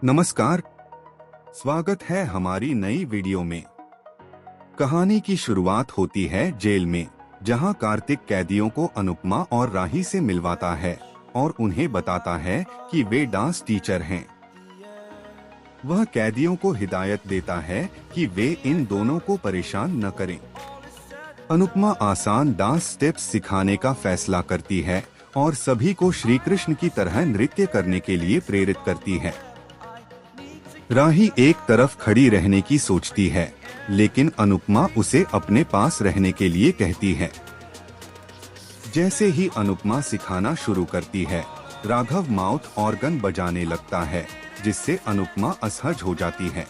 नमस्कार, स्वागत है हमारी नई वीडियो में। कहानी की शुरुआत होती है जेल में, जहां कार्तिक कैदियों को अनुपमा और राही से मिलवाता है और उन्हें बताता है कि वे डांस टीचर हैं। वह कैदियों को हिदायत देता है कि वे इन दोनों को परेशान न करें। अनुपमा आसान डांस स्टेप्स सिखाने का फैसला करती है और सभी को श्री कृष्ण की तरह नृत्य करने के लिए प्रेरित करती है। राही एक तरफ खड़ी रहने की सोचती है, लेकिन अनुपमा उसे अपने पास रहने के लिए कहती है। जैसे ही अनुपमा सिखाना शुरू करती है, राघव माउथ ऑर्गन बजाने लगता है, जिससे अनुपमा असहज हो जाती है।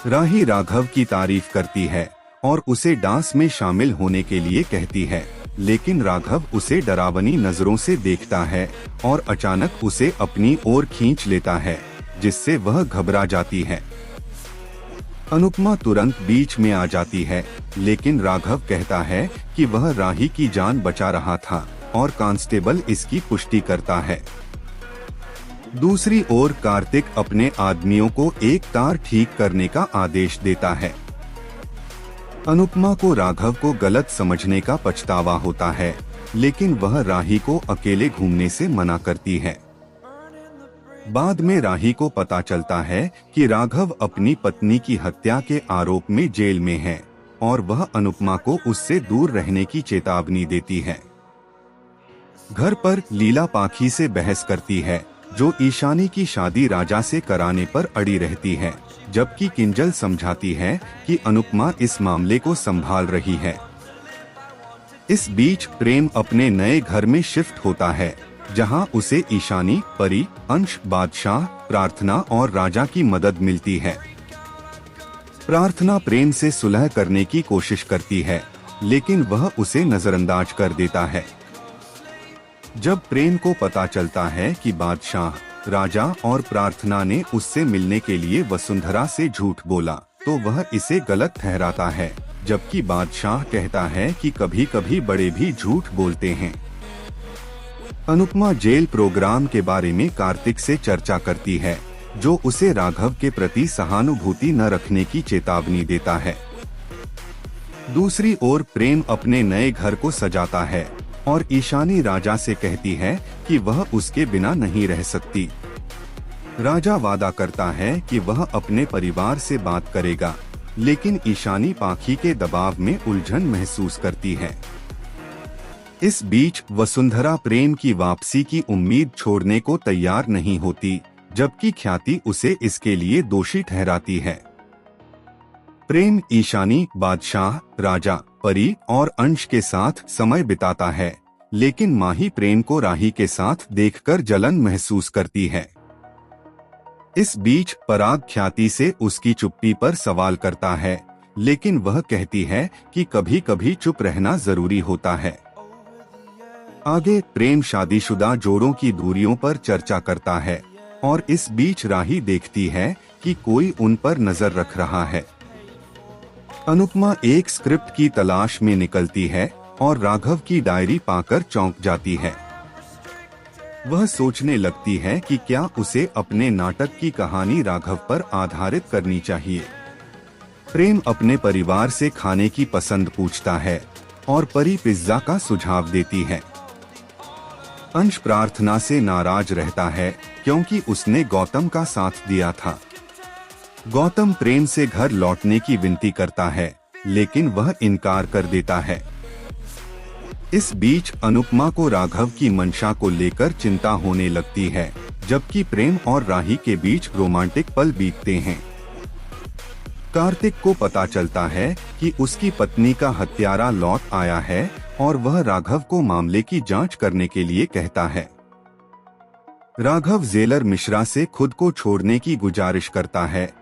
राही राघव की तारीफ करती है और उसे डांस में शामिल होने के लिए कहती है, लेकिन राघव उसे डरावनी नजरों से देखता है और अचानक उसे अपनी ओर खींच लेता है, जिससे वह घबरा जाती है। अनुपमा तुरंत बीच में आ जाती है, लेकिन राघव कहता है कि वह राही की जान बचा रहा था और कांस्टेबल इसकी पुष्टि करता है। दूसरी ओर कार्तिक अपने आदमियों को एक तार ठीक करने का आदेश देता है। अनुपमा को राघव को गलत समझने का पछतावा होता है, लेकिन वह राही को अकेले घूमने से मना करती है। बाद में राही को पता चलता है कि राघव अपनी पत्नी की हत्या के आरोप में जेल में है और वह अनुपमा को उससे दूर रहने की चेतावनी देती है। घर पर लीला पाखी से बहस करती है, जो ईशानी की शादी राजा से कराने पर अड़ी रहती है, जबकि किंजल समझाती है कि अनुपमा इस मामले को संभाल रही है। इस बीच प्रेम अपने नए घर में शिफ्ट होता है, जहां उसे ईशानी, परी, अंश, बादशाह, प्रार्थना और राजा की मदद मिलती है। प्रार्थना प्रेम से सुलह करने की कोशिश करती है, लेकिन वह उसे नजरअंदाज कर देता है। जब प्रेम को पता चलता है कि बादशाह, राजा और प्रार्थना ने उससे मिलने के लिए वसुंधरा से झूठ बोला, तो वह इसे गलत ठहराता है, जबकि बादशाह कहता है कि कभी-कभी बड़े भी झूठ बोलते हैं। अनुपमा जेल प्रोग्राम के बारे में कार्तिक से चर्चा करती है, जो उसे राघव के प्रति सहानुभूति न रखने की चेतावनी देता है। दूसरी ओर प्रेम अपने नए घर को सजाता है और ईशानी राजा से कहती है कि वह उसके बिना नहीं रह सकती। राजा वादा करता है कि वह अपने परिवार से बात करेगा, लेकिन ईशानी पाखी के दबाव में उलझन महसूस करती है। इस बीच वसुंधरा प्रेम की वापसी की उम्मीद छोड़ने को तैयार नहीं होती, जबकि ख्याति उसे इसके लिए दोषी ठहराती है। प्रेम ईशानी, बादशाह, राजा, परी और अंश के साथ समय बिताता है, लेकिन माही प्रेम को राही के साथ देखकर जलन महसूस करती है। इस बीच पराग ख्याति से उसकी चुप्पी पर सवाल करता है, लेकिन वह कहती है कि कभी-कभी चुप रहना जरूरी होता है। आगे प्रेम शादीशुदा जोड़ों की दूरियों पर चर्चा करता है और इस बीच राही देखती है कि कोई उन पर नजर रख रहा है। अनुपमा एक स्क्रिप्ट की तलाश में निकलती है और राघव की डायरी पाकर चौंक जाती है। वह सोचने लगती है कि क्या उसे अपने नाटक की कहानी राघव पर आधारित करनी चाहिए। प्रेम अपने परिवार से खाने की पसंद पूछता है और परी पिज्जा का सुझाव देती है। अंश प्रार्थना से नाराज रहता है, क्योंकि उसने गौतम का साथ दिया था। गौतम प्रेम से घर लौटने की विनती करता है, लेकिन वह इनकार कर देता है। इस बीच अनुपमा को राघव की मंशा को लेकर चिंता होने लगती है, जबकि प्रेम और राही के बीच रोमांटिक पल बीतते हैं। कार्तिक को पता चलता है कि उसकी पत्नी का हत्यारा लौट आया है और वह राघव को मामले की जांच करने के लिए कहता है। राघव जेलर मिश्रा से खुद को छोड़ने की गुजारिश करता है,